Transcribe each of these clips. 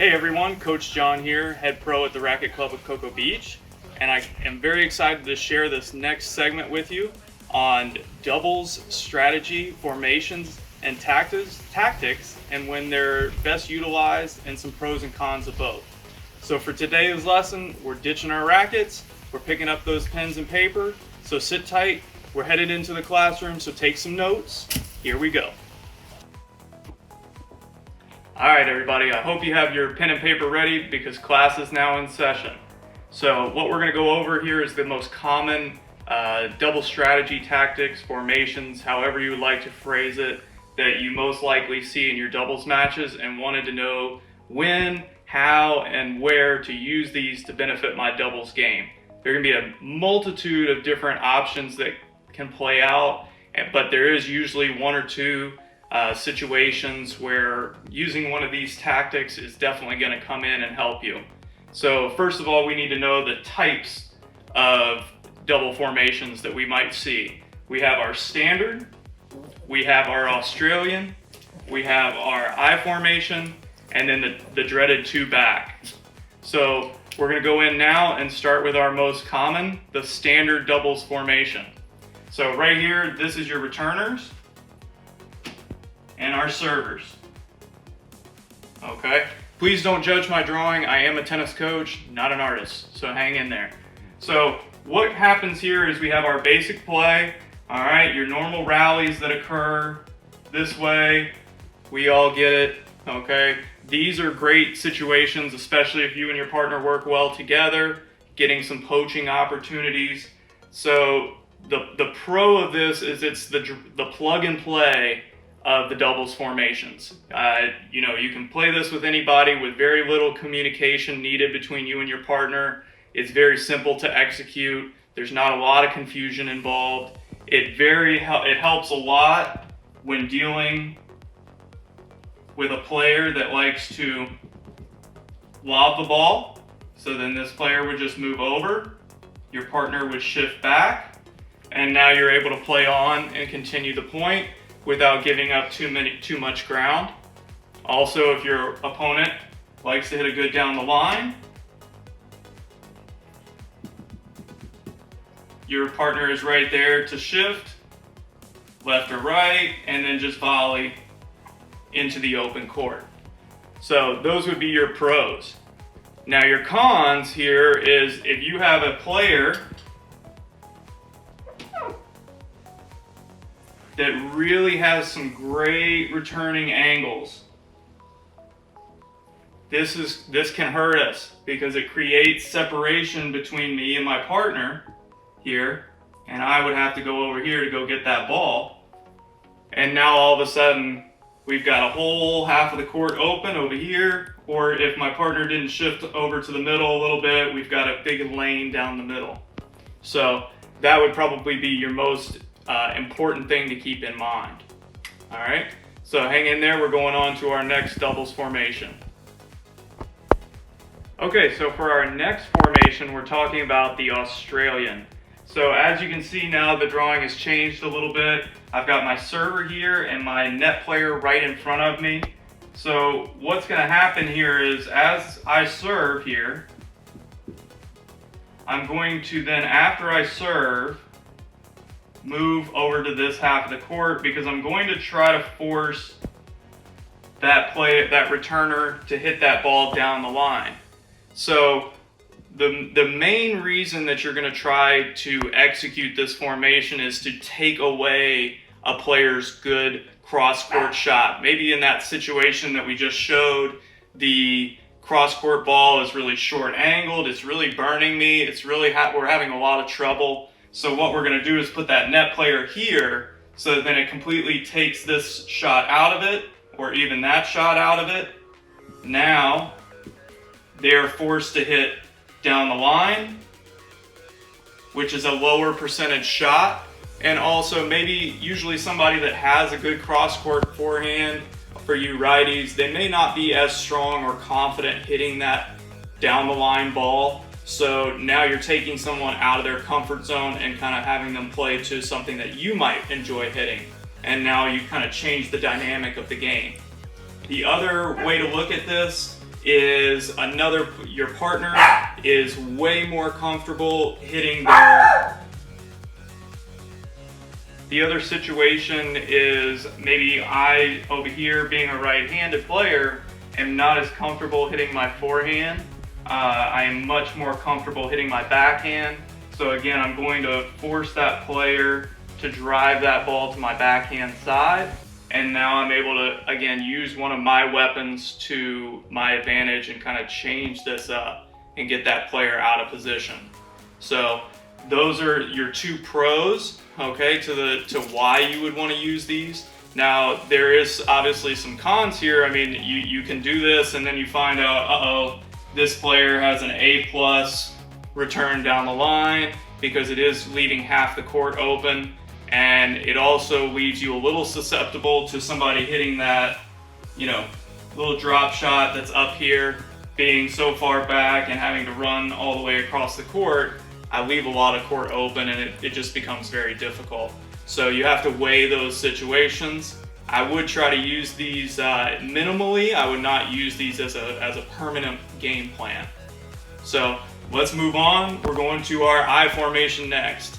Hey everyone, Coach John here, head pro at the Racket Club of Cocoa Beach, and I am very excited to share this next segment with you on doubles strategy, formations, and tactics, and when they're best utilized, and some pros and cons of both. So for today's lesson, we're ditching our rackets, we're picking up those pens and paper, so sit tight, we're headed into the classroom, so take some notes. Here we go. All right, everybody, I hope you have your pen and paper ready because class is now in session. So what we're going to go over here is the most common double strategy tactics, formations, however you would like to phrase it, that you most likely see in your doubles matches, and wanted to know when, how, and where to use these to benefit my doubles game. There are going to be a multitude of different options that can play out, but there is usually one or two situations where using one of these tactics is definitely going to come in and help you. So first of all, we need to know the types of double formations that we might see. We have our standard, we have our Australian, we have our I formation, and then the dreaded two back. So we're going to go in now and start with our most common, the standard doubles formation. So right here, this is your returners and our servers. Okay, please don't judge my drawing. I am a tennis coach, not an artist, so hang in there. So what happens here is we have our basic play, all right, your normal rallies that occur this way. We all get it, okay? These are great situations, especially if you and your partner work well together, getting some poaching opportunities. So the pro of this is it's the plug and play of the doubles formations. You can play this with anybody with very little communication needed between you and your partner. It's very simple to execute. There's not a lot of confusion involved. It helps a lot when dealing with a player that likes to lob the ball. So then this player would just move over, your partner would shift back, and now you're able to play on and continue the point without giving up too much ground. Also, if your opponent likes to hit a good down the line, your partner is right there to shift left or right, and then just volley into the open court. So those would be your pros. Now your cons here is if you have a player that really has some great returning angles, this can hurt us because it creates separation between me and my partner here, and I would have to go over here to go get that ball, and now all of a sudden we've got a whole half of the court open over here, or if my partner didn't shift over to the middle a little bit, we've got a big lane down the middle. So that would probably be your most important thing to keep in mind. All right, so hang in there. We're going on to our next doubles formation. Okay, so for our next formation, we're talking about the Australian. So as you can see now, the drawing has changed a little bit. I've got my server here and my net player right in front of me. So what's going to happen here is as I serve here, I'm going to then, after I serve, move over to this half of the court because I'm going to try to force that returner to hit that ball down the line. So the main reason that you're going to try to execute this formation is to take away a player's good cross-court shot. Maybe in that situation that we just showed, the cross-court ball is really short-angled, it's really burning me, we're having a lot of trouble. So what we're going to do is put that net player here so that then it completely takes this shot out of it, or even that shot out of it. Now they're forced to hit down the line, which is a lower percentage shot, and also maybe usually somebody that has a good cross-court forehand, for you righties, they may not be as strong or confident hitting that down the line ball. So now you're taking someone out of their comfort zone and kind of having them play to something that you might enjoy hitting. And now you kind of change the dynamic of the game. The other way to look at this is your partner is way more comfortable hitting their. The other situation is maybe I, over here, being a right-handed player, am not as comfortable hitting my forehand. I am much more comfortable hitting my backhand. So again, I'm going to force that player to drive that ball to my backhand side. And now I'm able to, again, use one of my weapons to my advantage and kind of change this up and get that player out of position. So those are your two pros, okay, to why you would want to use these. Now, there is obviously some cons here. I mean, you can do this and then you find out, this player has an A+ return down the line because it is leaving half the court open. And it also leaves you a little susceptible to somebody hitting that, little drop shot that's up here, being so far back and having to run all the way across the court. I leave a lot of court open and it just becomes very difficult. So you have to weigh those situations. I would try to use these minimally. I would not use these as a permanent game plan. So let's move on. We're going to our I formation next.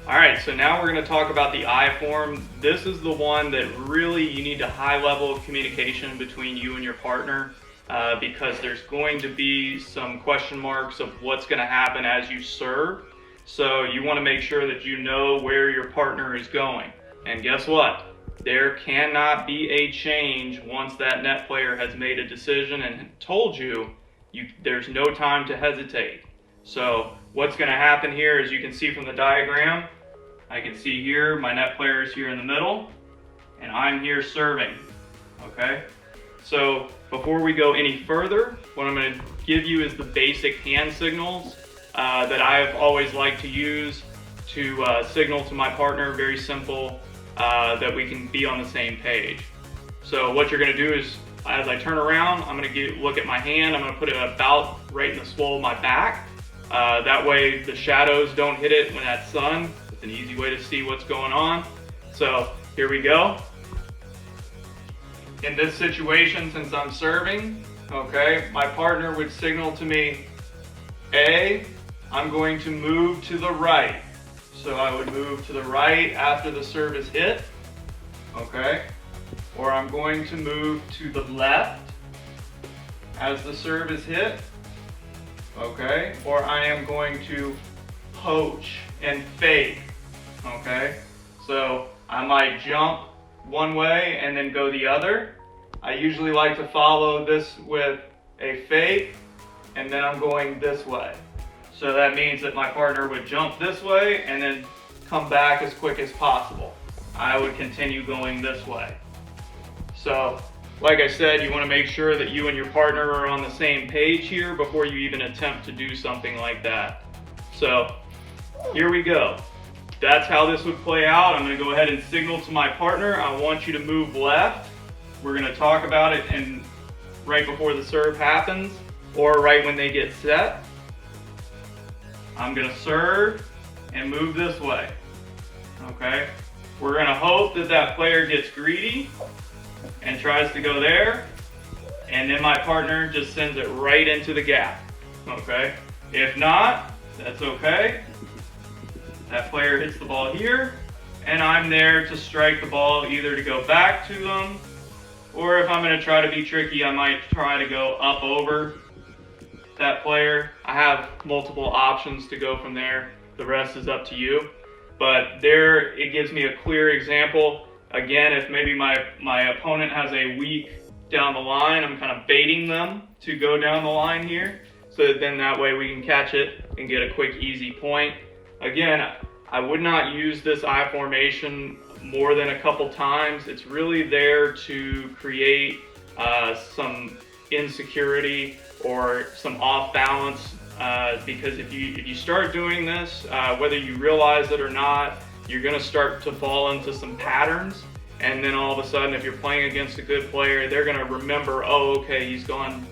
All right, so now we're going to talk about the I form. This is the one that really you need a high level of communication between you and your partner because there's going to be some question marks of what's going to happen as you serve. So you want to make sure that you know where your partner is going. And guess what? There cannot be a change once that net player has made a decision and told you, there's no time to hesitate. So what's going to happen here, as you can see from the diagram, I can see here my net player is here in the middle and I'm here serving, okay? So before we go any further, what I'm going to give you is the basic hand signals that I've always liked to use to signal to my partner, very simple, that we can be on the same page. So what you're going to do is, as I turn around, I'm going to look at my hand, I'm going to put it about right in the swole of my back. That way the shadows don't hit it when that's sun. It's an easy way to see what's going on. So here we go. In this situation, since I'm serving, okay, my partner would signal to me, A, I'm going to move to the right. So I would move to the right after the serve is hit, okay? Or I'm going to move to the left as the serve is hit, okay? Or I am going to poach and fake, okay? So I might jump one way and then go the other. I usually like to follow this with a fake and then I'm going this way. So that means that my partner would jump this way and then come back as quick as possible. I would continue going this way. So, like I said, you want to make sure that you and your partner are on the same page here before you even attempt to do something like that. So, here we go. That's how this would play out. I'm going to go ahead and signal to my partner, I want you to move left. We're going to talk about it right before the serve happens or right when they get set. I'm going to serve and move this way, okay? We're going to hope that that player gets greedy and tries to go there, and then my partner just sends it right into the gap, okay? If not, that's okay. That player hits the ball here, and I'm there to strike the ball, either to go back to them, or if I'm going to try to be tricky, I might try to go up over that player. I have multiple options to go from there. The rest is up to you. But there, it gives me a clear example. Again, if maybe my opponent has a weak down the line, I'm kind of baiting them to go down the line here, so that then that way we can catch it and get a quick, easy point. Again, I would not use this I formation more than a couple times. It's really there to create some insecurity or some off balance, because if you start doing this, whether you realize it or not, you're going to start to fall into some patterns, and then all of a sudden, if you're playing against a good player, they're going to remember, oh, okay, he's gone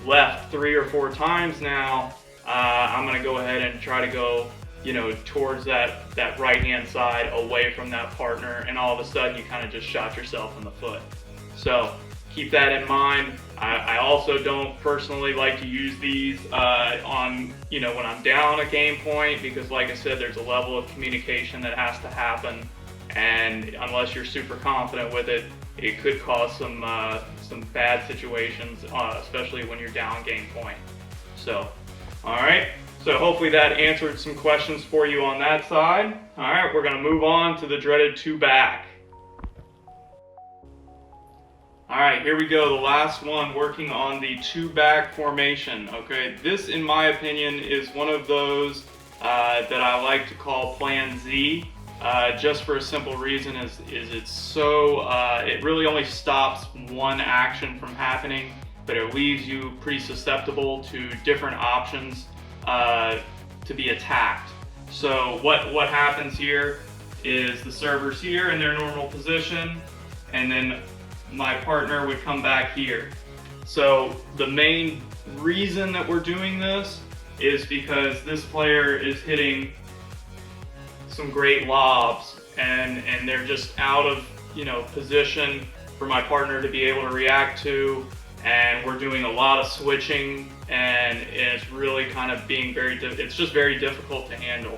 left 3 or 4 times now. I'm going to go ahead and try to go, towards that right-hand side, away from that partner, and all of a sudden, you kind of just shot yourself in the foot. So keep that in mind. I also don't personally like to use these on, when I'm down a game point, because like I said, there's a level of communication that has to happen, and unless you're super confident with it, it could cause some bad situations, especially when you're down game point. So, all right. So hopefully that answered some questions for you on that side. All right, we're gonna move on to the dreaded 2-back. All right, here we go, the last one, working on the 2-back formation. Okay, this in my opinion is one of those that I like to call Plan Z, just for a simple reason is it's so, it really only stops one action from happening, but it leaves you pretty susceptible to different options to be attacked. So what happens here is the server's here in their normal position, and then my partner would come back here. So the main reason that we're doing this is because this player is hitting some great lobs, and they're just out of position for my partner to be able to react to, and we're doing a lot of switching, and it's really kind of being it's just very difficult to handle.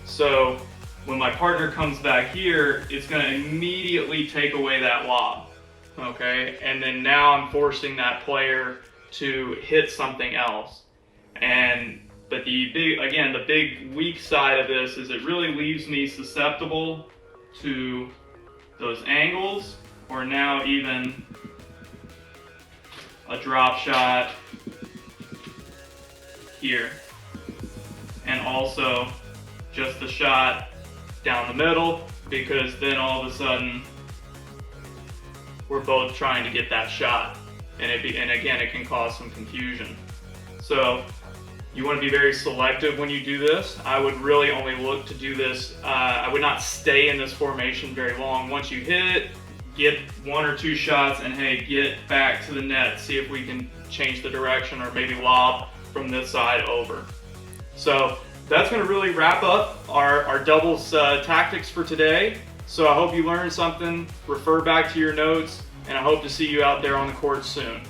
So when my partner comes back here, it's going to immediately take away that lob, okay? And then now I'm forcing that player to hit something else. But the big weak side of this is it really leaves me susceptible to those angles, or now even a drop shot here, and also just the shot down the middle, because then all of a sudden we're both trying to get that shot, and again it can cause some confusion. So you want to be very selective when you do this. I would really only look to do this, I would not stay in this formation very long. Once you hit it, get 1 or 2 shots, and hey, get back to the net, see if we can change the direction, or maybe lob from this side over. So that's going to really wrap up our doubles tactics for today. So I hope you learned something, refer back to your notes, and I hope to see you out there on the court soon.